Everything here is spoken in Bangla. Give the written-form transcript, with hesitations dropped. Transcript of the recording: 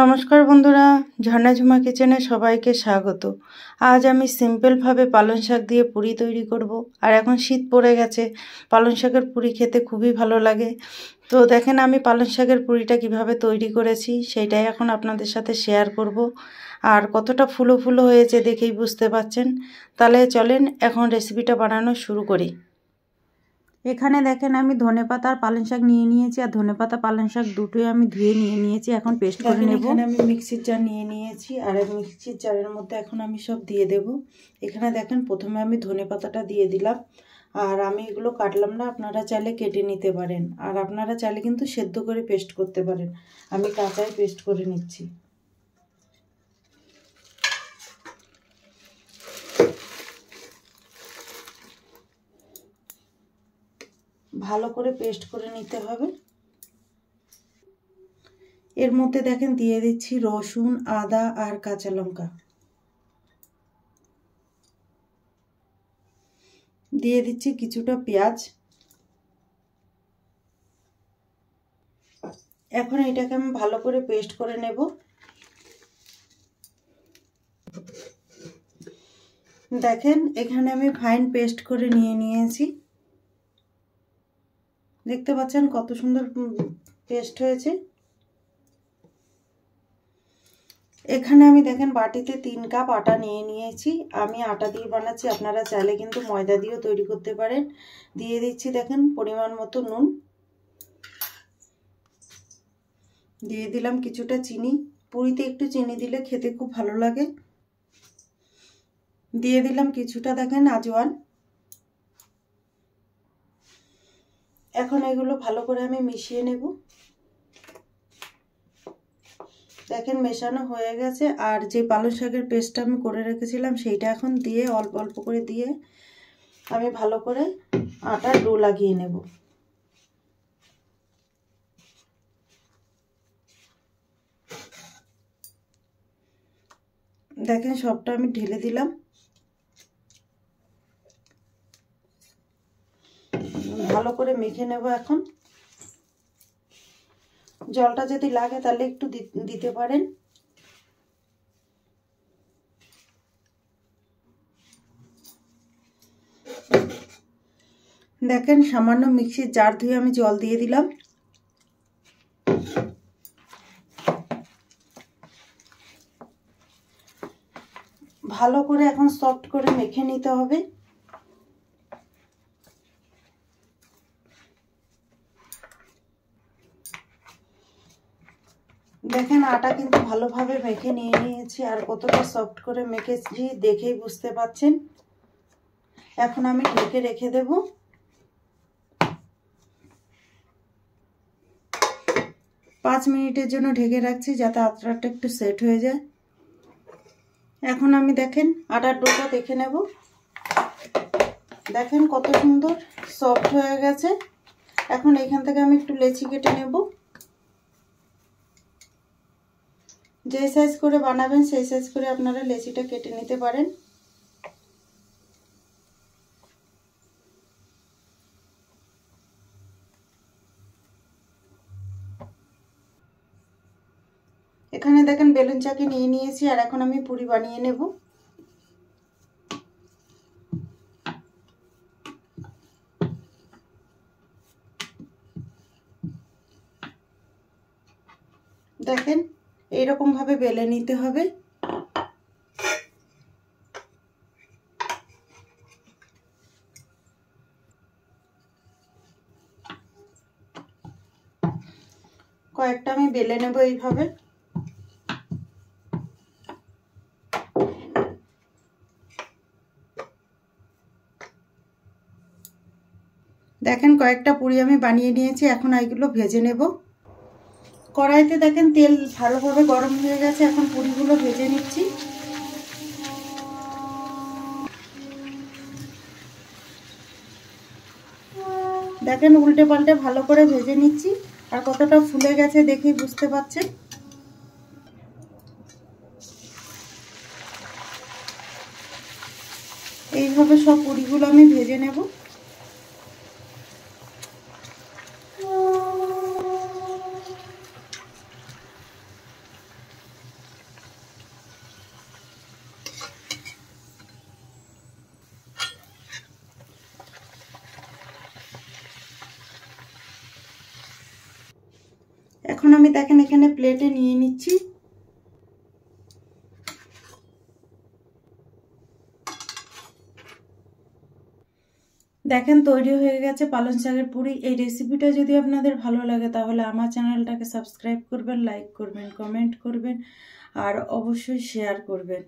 নমস্কার বন্ধুরা, ঝর্ণা ঝুমা কিচেনে সবাইকে স্বাগত। আজ আমি সিম্পলভাবে পালং শাক দিয়ে পুরি তৈরি করব। আর এখন শীত পড়ে গেছে, পালং শাকের পুরি খেতে খুবই ভালো লাগে। তো দেখেন আমি পালং শাকের পুরিটা কিভাবে তৈরি করেছি সেইটাই এখন আপনাদের সাথে শেয়ার করব। আর কতটা ফুলো ফুলো হয়েছে দেখেই বুঝতে পাচ্ছেন। তাহলে চলেন এখন রেসিপিটা বানানো শুরু করি। এখানে দেখেন আমি ধনেপাতা আর পালং শাক নিয়ে নিয়েছি, আর ধনেপাতা পালং শাক দুটোই আমি ধুয়ে নিয়ে নিয়েছি। এখন পেস্ট করে নেব। এখানে আমি মিক্সির জার নিয়ে নিয়েছি, আর মিক্সির জারের মধ্যে এখন আমি সব দিয়ে দেব। এখানে দেখেন প্রথমে আমি ধনেপাতাটা দিয়ে দিলাম, আর আমি এগুলো কাটলাম না, আপনারা চাইলে কেটে নিতে পারেন, আর আপনারা চাইলে কিন্তু সেদ্ধ করে পেস্ট করতে পারেন। আমি কাঁচাই পেস্ট করে নিচ্ছি। ভালো করে পেস্ট করে নিতে হবে। এর মধ্যে দেখেন দিয়ে দিচ্ছি রসুন, আদা আর কাঁচা লঙ্কা, দিয়ে দিচ্ছি কিছুটা পেঁয়াজ। এখন এটাকে আমি ভালো করে পেস্ট করে নেব। দেখেন এখানে আমি ফাইন পেস্ট করে নিয়েছি। দেখতে পাচ্ছেন কত সুন্দর পেস্ট হয়েছে। এখানে আমি দেখেন বাটিতে 3 কাপ আটা নিয়ে নিয়েছি। আমি আটা দিয়ে বানাচ্ছি, আপনারা চাইলে কিন্তু ময়দা দিয়েও তৈরি করতে পারেন। দিয়ে দিচ্ছি দেখেন পরিমাণ মতো নুন, দিয়ে দিলাম কিছুটা চিনি। পুরিতে একটু চিনি দিলে খেতে খুব ভালো লাগে। দিয়ে দিলাম কিছুটা দেখেন আজওয়ান। এখন এগুলো ভালো করে আমি মিশিয়ে নেব। দেখেন মেশানো হয়ে গেছে। আর যে পালং শাকের পেস্টটা আমি করে রেখেছিলাম সেইটা এখন দিয়ে অল্প অল্প করে দিয়ে আমি ভালো করে আটার ডো লাগিয়ে নেব। দেখেন সবটা আমি ঢেলে দিলাম। ভালো করে মেখে নেব। এখন জলটা যদি লাগে তাহলে একটু দিতে পারেন। দেখেন সামান্য মিক্সির জার ধুয়ে আমি জল দিয়ে দিলাম। ভালো করে এখন সফট করে মেখে নিতে হবে। দেখেন আটা কিন্তু ভালোভাবে মেখে নিয়েছি, আর কতটা সফট করে মেখেছি দেখেই বুঝতে পাচ্ছেন। এখন আমি ঢেকে রেখে দেব। 5 মিনিটের জন্য ঢেকে রাখছি যাতে আটাটা একটু সেট হয়ে যায়। এখন আমি দেখেন আটার ডোটা দেখে নেব। দেখেন কত সুন্দর সফট হয়ে গেছে। এখন এখান থেকে আমি একটু লেচি কেটে নেব। যে সাইজ করে বানাবেন সেই সাইজ করে আপনারা লেচিটা কেটে নিতে পারেন। এখানে দেখেন বেলুন চাকি নিয়ে নিয়েছি, আর এখন আমি পুরি বানিয়ে নেব। দেখেন এইরকম ভাবে বেলে নিতে হবে। কয়েকটা আমি বেলে নেব এইভাবে। দেখেন কয়েকটা পুরি আমি বানিয়ে নিয়েছি। এখন এইগুলো ভেজে নেব। কড়াইতে দেখেন তেল ভালোভাবে গরম হয়ে গেছে। এখন পুরিগুলো ভেজে নিচ্ছি। দেখেন উল্টে পাল্টে ভালো করে ভেজে নিচ্ছি, আর কতটা ফুলে গেছে দেখেই বুঝতে পারছেন। এইভাবে সব পুরিগুলো আমি ভেজে নেব। এখন আমি দেখেন এখানে প্লেটে নিয়ে নিচ্ছি। দেখেন তৈরি হয়ে গেছে পালং শাকের পুরি। এই রেসিপিটা যদি আপনাদের ভালো লাগে তাহলে আমার চ্যানেলটাকে সাবস্ক্রাইব করবেন, লাইক করবেন, কমেন্ট করবেন আর অবশ্যই শেয়ার করবেন।